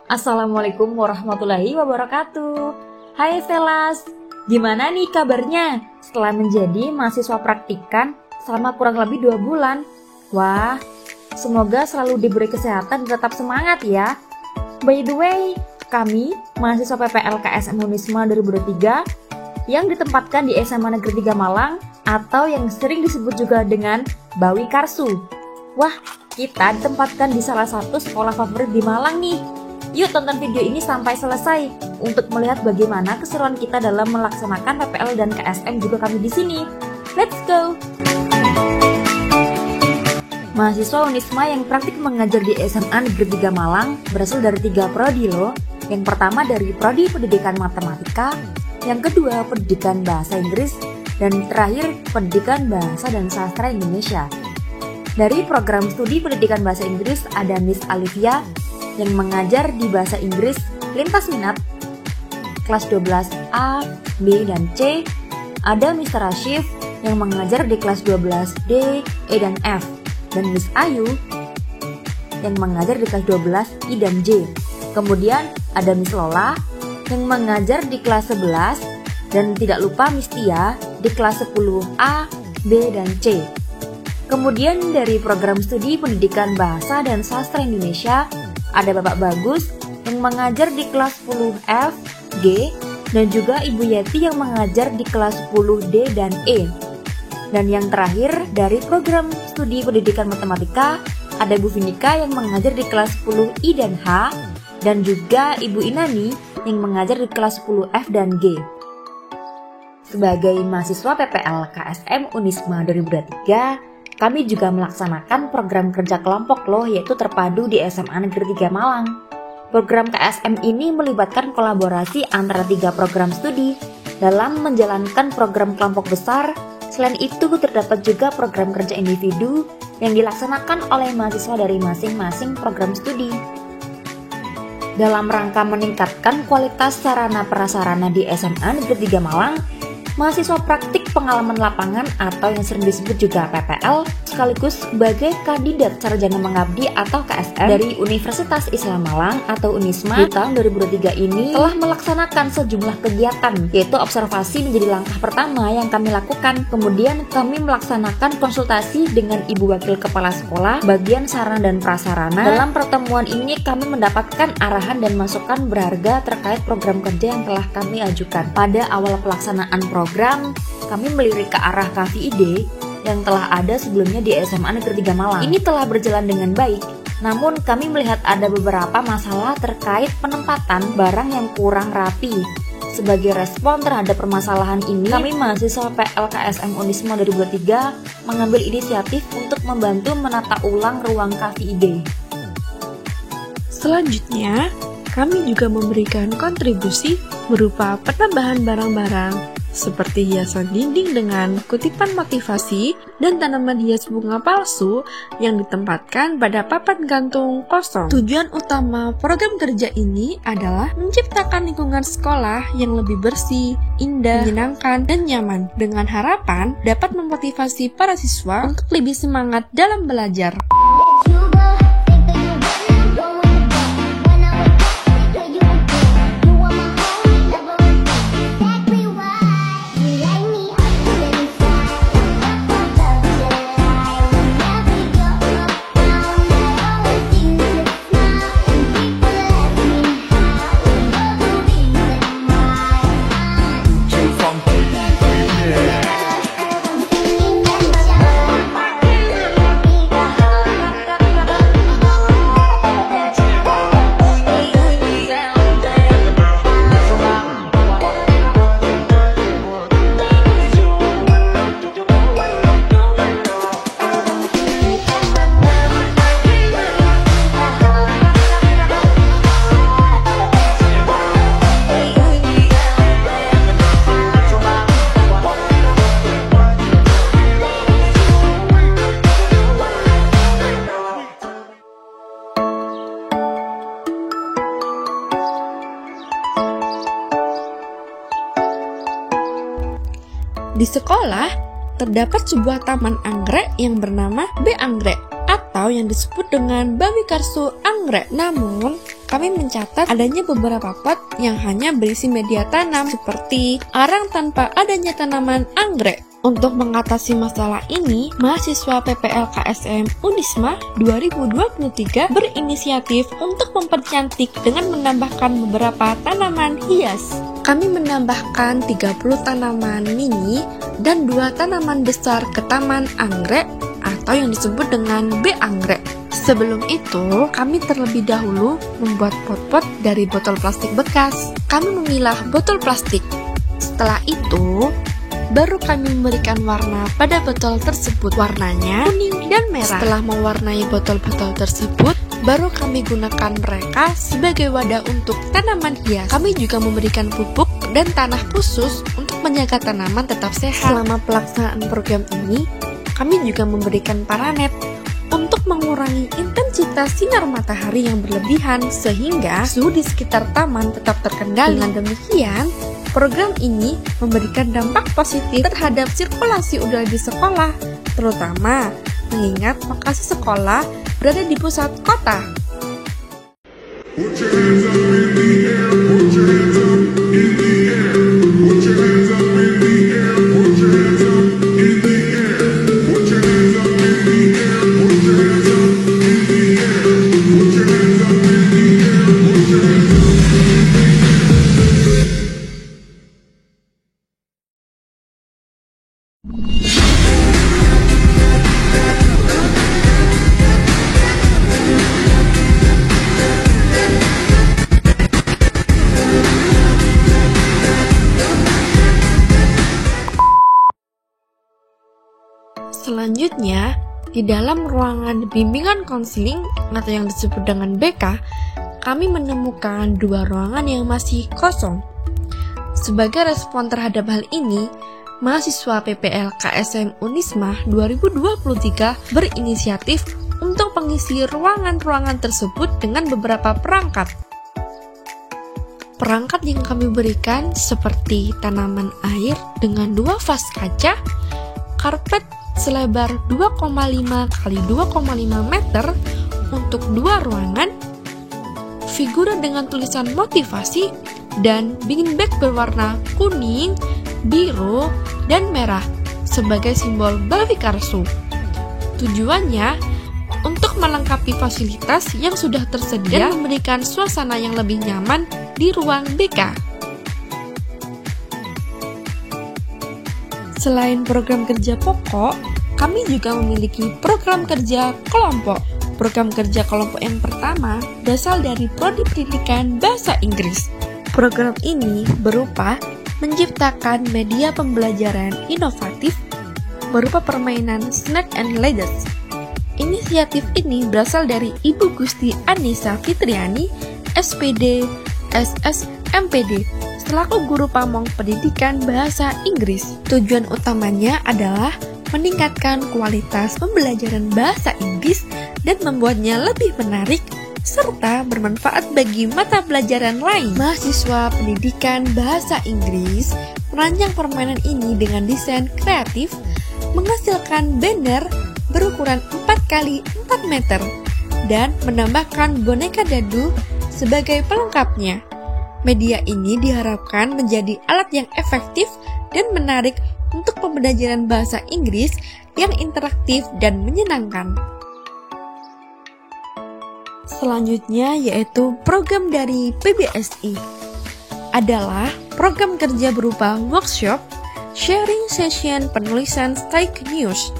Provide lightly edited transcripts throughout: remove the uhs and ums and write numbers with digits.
Assalamualaikum warahmatullahi wabarakatuh. Hai Velas, gimana nih kabarnya setelah menjadi mahasiswa praktikan selama kurang lebih 2 bulan? Wah, semoga selalu diberi kesehatan dan tetap semangat ya. By the way, kami mahasiswa PPL KSM Unisma 2023 yang ditempatkan di SMA Negeri 3 Malang atau yang sering disebut juga dengan Bawi Karsu. Wah, kita ditempatkan di salah satu sekolah favorit di Malang nih. Yuk tonton video ini sampai selesai untuk melihat bagaimana keseruan kita dalam melaksanakan PPL dan KSM juga kami di sini. Let's go! Mahasiswa Unisma yang praktik mengajar di SMA Negeri 3 Malang berasal dari 3 prodi loh. Yang pertama dari Prodi Pendidikan Matematika, yang kedua Pendidikan Bahasa Inggris, dan terakhir Pendidikan Bahasa dan Sastra Indonesia. Dari program studi Pendidikan Bahasa Inggris ada Miss Alivia yang mengajar di Bahasa Inggris lintas minat kelas 12A, B, dan C. Ada Mr. Rashif yang mengajar di kelas 12D, E, dan F. Dan Miss Ayu yang mengajar di kelas 12 I dan J. Kemudian ada Miss Lola yang mengajar di kelas 11. Dan tidak lupa Miss Tia di kelas 10A, B, dan C. Kemudian dari program studi Pendidikan Bahasa dan Sastra Indonesia ada Bapak Bagus yang mengajar di kelas 10F, G, dan juga Ibu Yeti yang mengajar di kelas 10D dan E. Dan yang terakhir dari program studi Pendidikan Matematika ada Bu Vinika yang mengajar di kelas 10I dan H, dan juga Ibu Inani yang mengajar di kelas 10F dan G. Sebagai mahasiswa PPL KSM Unisma 2023, kami juga melaksanakan program kerja kelompok loh, yaitu terpadu di SMA Negeri 3 Malang. Program KSM ini melibatkan kolaborasi antara 3 program studi dalam menjalankan program kelompok besar. Selain itu terdapat juga program kerja individu yang dilaksanakan oleh mahasiswa dari masing-masing program studi. Dalam rangka meningkatkan kualitas sarana prasarana di SMA Negeri 3 Malang, mahasiswa praktik pengalaman lapangan atau yang sering disebut juga PPL sekaligus sebagai kandidat sarjana mengabdi atau KSM dari Universitas Islam Malang atau Unisma di tahun 2023 ini telah melaksanakan sejumlah kegiatan, yaitu observasi menjadi langkah pertama yang kami lakukan. Kemudian kami melaksanakan konsultasi dengan Ibu Wakil Kepala Sekolah bagian sarana dan prasarana. Dalam pertemuan ini kami mendapatkan arahan dan masukan berharga terkait program kerja yang telah kami ajukan. Pada awal pelaksanaan program, kami melirik ke arah KVID yang telah ada sebelumnya di SMA Negeri 3 Malang. Ini telah berjalan dengan baik, namun kami melihat ada beberapa masalah terkait penempatan barang yang kurang rapi. Sebagai respon terhadap permasalahan ini, kami mahasiswa PLKSM Unisma 2023 mengambil inisiatif untuk membantu menata ulang ruang KVID. Selanjutnya, kami juga memberikan kontribusi berupa penambahan barang-barang seperti hiasan dinding dengan kutipan motivasi dan tanaman hias bunga palsu yang ditempatkan pada papan gantung kosong. Tujuan utama program kerja ini adalah menciptakan lingkungan sekolah yang lebih bersih, indah, menyenangkan, dan nyaman dengan harapan dapat memotivasi para siswa untuk lebih semangat dalam belajar. Di sekolah, terdapat sebuah taman anggrek yang bernama B Anggrek atau yang disebut dengan Bawi Karsu Anggrek. Namun, kami mencatat adanya beberapa pot yang hanya berisi media tanam seperti arang tanpa adanya tanaman anggrek. Untuk mengatasi masalah ini, mahasiswa PPLKSM Unisma 2023 berinisiatif untuk mempercantik dengan menambahkan beberapa tanaman hias. Kami menambahkan 30 tanaman mini dan 2 tanaman besar ke taman anggrek atau yang disebut dengan B anggrek. Sebelum itu, kami terlebih dahulu membuat pot-pot dari botol plastik bekas. Kami memilah botol plastik. Setelah itu, baru kami memberikan warna pada botol tersebut. Warnanya kuning dan merah. Setelah mewarnai botol-botol tersebut, baru kami gunakan mereka sebagai wadah untuk tanaman hias. Kami juga memberikan pupuk dan tanah khusus untuk menjaga tanaman tetap sehat. Selama pelaksanaan program ini, kami juga memberikan paranet untuk mengurangi intensitas sinar matahari yang berlebihan sehingga suhu di sekitar taman tetap terkendali. Dengan demikian, program ini memberikan dampak positif terhadap sirkulasi udara di sekolah, terutama mengingat lokasi sekolah berada di pusat kota. Selanjutnya, di dalam ruangan bimbingan konseling atau yang disebut dengan BK, kami menemukan 2 ruangan yang masih kosong. Sebagai respon terhadap hal ini, mahasiswa PPLKSM Unisma 2023 berinisiatif untuk mengisi ruangan-ruangan tersebut dengan beberapa perangkat. Perangkat yang kami berikan seperti tanaman air dengan 2 vas kaca, karpet selebar 2,5 x 2,5 meter untuk 2 ruangan, figura dengan tulisan motivasi, dan bean bag berwarna kuning, biru, dan merah sebagai simbol Bavikarsu. Tujuannya untuk melengkapi fasilitas yang sudah tersedia dan memberikan suasana yang lebih nyaman di ruang BK. Selain program kerja pokok, kami juga memiliki program kerja kelompok. Program kerja kelompok yang pertama berasal dari Prodi Pendidikan Bahasa Inggris. Program ini berupa menciptakan media pembelajaran inovatif berupa permainan Snake and Ladders. Inisiatif ini berasal dari Ibu Gusti Anissa Fitriani, SPD, SSMPD, selaku guru pamong pendidikan bahasa Inggris. Tujuan utamanya adalah meningkatkan kualitas pembelajaran bahasa Inggris dan membuatnya lebih menarik serta bermanfaat bagi mata pelajaran lain. Mahasiswa pendidikan bahasa Inggris merancang permainan ini dengan desain kreatif, menghasilkan banner berukuran 4x4 meter dan menambahkan boneka dadu sebagai pelengkapnya. Media ini diharapkan menjadi alat yang efektif dan menarik untuk pembelajaran bahasa Inggris yang interaktif dan menyenangkan. Selanjutnya yaitu program dari PBSI adalah program kerja berupa workshop, sharing session penulisan Strike News.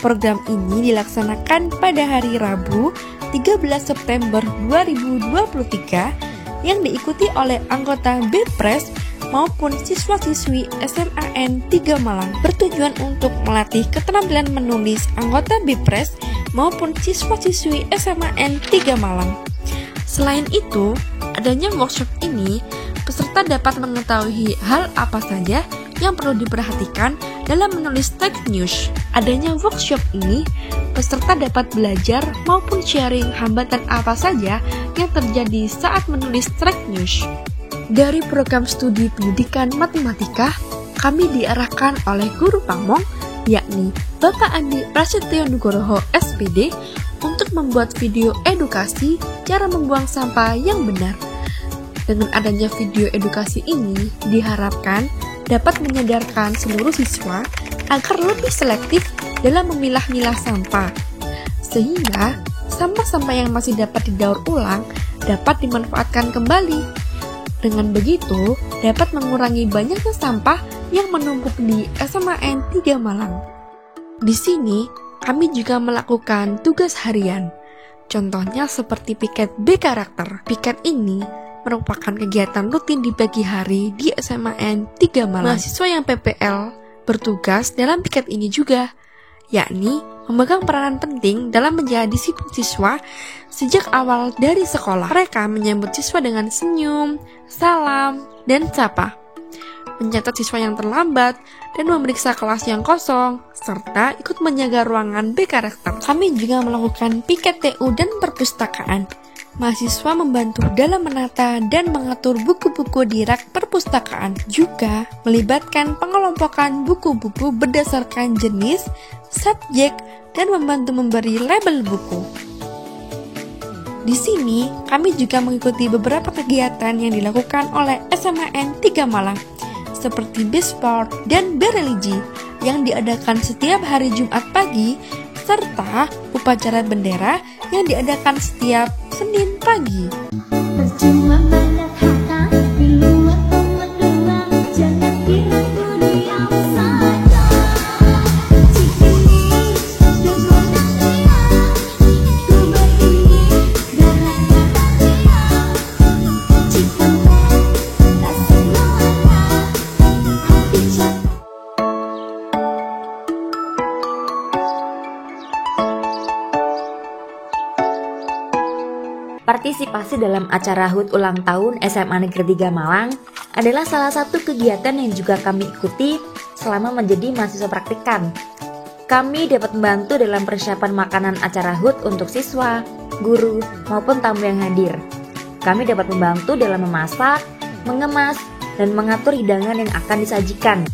Program ini dilaksanakan pada hari Rabu 13 September 2023 yang diikuti oleh anggota BPres maupun siswa-siswi SMAN 3 Malang, bertujuan untuk melatih keterampilan menulis anggota BPres maupun siswa-siswi SMAN 3 Malang. Selain itu, adanya workshop ini, peserta dapat mengetahui hal apa saja yang perlu diperhatikan dalam menulis text news. Adanya workshop ini, peserta dapat belajar maupun sharing hambatan apa saja yang terjadi saat menulis text news. Dari program studi pendidikan matematika, kami diarahkan oleh guru pamong, yakni Bapak Andi Prasetyo Nugroho SPD, untuk membuat video edukasi cara membuang sampah yang benar. Dengan adanya video edukasi ini, diharapkan dapat menyadarkan seluruh siswa agar lebih selektif dalam memilah-milah sampah, sehingga sampah-sampah yang masih dapat didaur ulang dapat dimanfaatkan kembali. Dengan begitu, dapat mengurangi banyaknya sampah yang menumpuk di SMAN 3 Malang. Di sini, kami juga melakukan tugas harian. Contohnya seperti piket B karakter. Piket ini merupakan kegiatan rutin di pagi hari di SMAN 3 Malang. Mahasiswa yang PPL bertugas dalam piket ini juga, yakni memegang peranan penting dalam menjaga disiplin siswa sejak awal dari sekolah. Mereka menyambut siswa dengan senyum, salam, dan sapa, mencatat siswa yang terlambat, dan memeriksa kelas yang kosong, serta ikut menjaga ruangan B karakter. Kami juga melakukan piket TU dan perpustakaan. Mahasiswa membantu dalam menata dan mengatur buku-buku di rak perpustakaan, juga melibatkan pengelompokan buku-buku berdasarkan jenis, subjek, dan membantu memberi label buku. Di sini, kami juga mengikuti beberapa kegiatan yang dilakukan oleh SMAN 3 Malang, seperti B-Sport dan B-Religi yang diadakan setiap hari Jumat pagi, serta upacara bendera yang diadakan setiap Senin pagi. Percuma banyak kata di luar pemedua, jangan kira dunia saja. Cikini dengan dia, coba ini darah dia. Cinta tak semuanya, hati jatuh. Partisipasi dalam acara HUT ulang tahun SMA Negeri 3 Malang adalah salah satu kegiatan yang juga kami ikuti selama menjadi mahasiswa praktikan. Kami dapat membantu dalam persiapan makanan acara HUT untuk siswa, guru, maupun tamu yang hadir. Kami dapat membantu dalam memasak, mengemas, dan mengatur hidangan yang akan disajikan.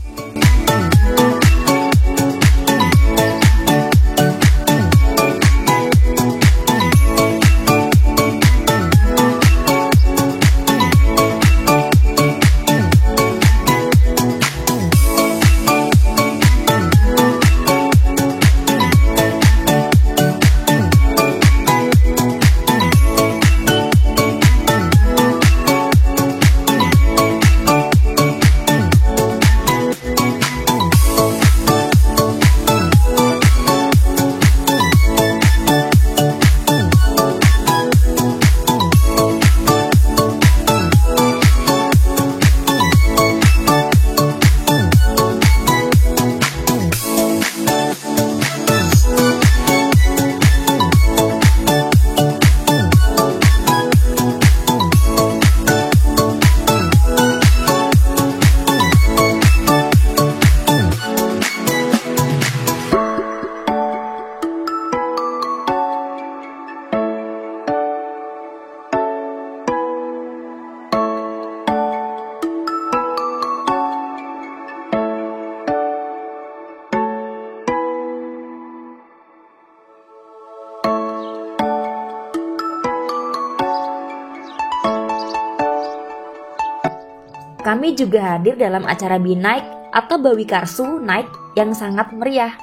Kami juga hadir dalam acara Binaik atau Bawi Karsu Naik yang sangat meriah.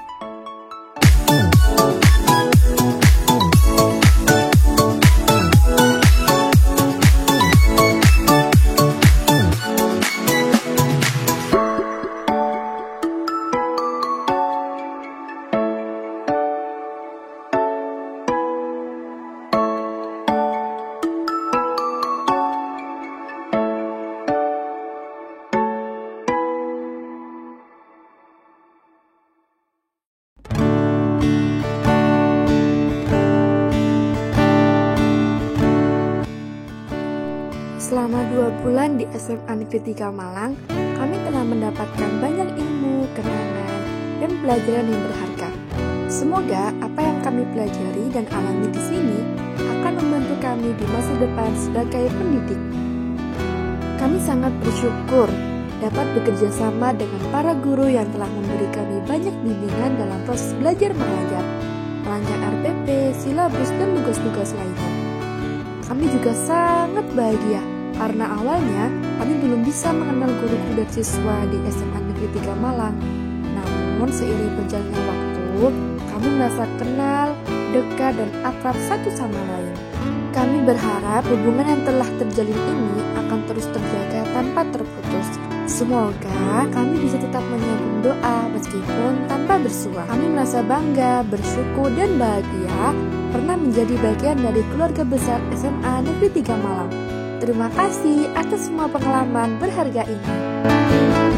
Selama 2 bulan di SMA Negeri 3 Malang, kami telah mendapatkan banyak ilmu, kenangan, dan pelajaran yang berharga. Semoga apa yang kami pelajari dan alami di sini akan membantu kami di masa depan sebagai pendidik. Kami sangat bersyukur dapat bekerja sama dengan para guru yang telah memberi kami banyak bimbingan dalam proses belajar mengajar, merancang RPP, silabus dan tugas-tugas lainnya. Kami juga sangat bahagia karena awalnya kami belum bisa mengenal guru-guru dan siswa di SMA Negeri 3 Malang. Namun seiring berjalannya waktu, kami merasa kenal, dekat, dan akrab satu sama lain. Kami berharap hubungan yang telah terjalin ini akan terus terjaga tanpa terputus. Semoga kami bisa tetap menyambung doa meskipun tanpa bersua. Kami merasa bangga, bersyukur, dan bahagia pernah menjadi bagian dari keluarga besar SMA Negeri 3 Malang. Terima kasih atas semua pengalaman berharga ini.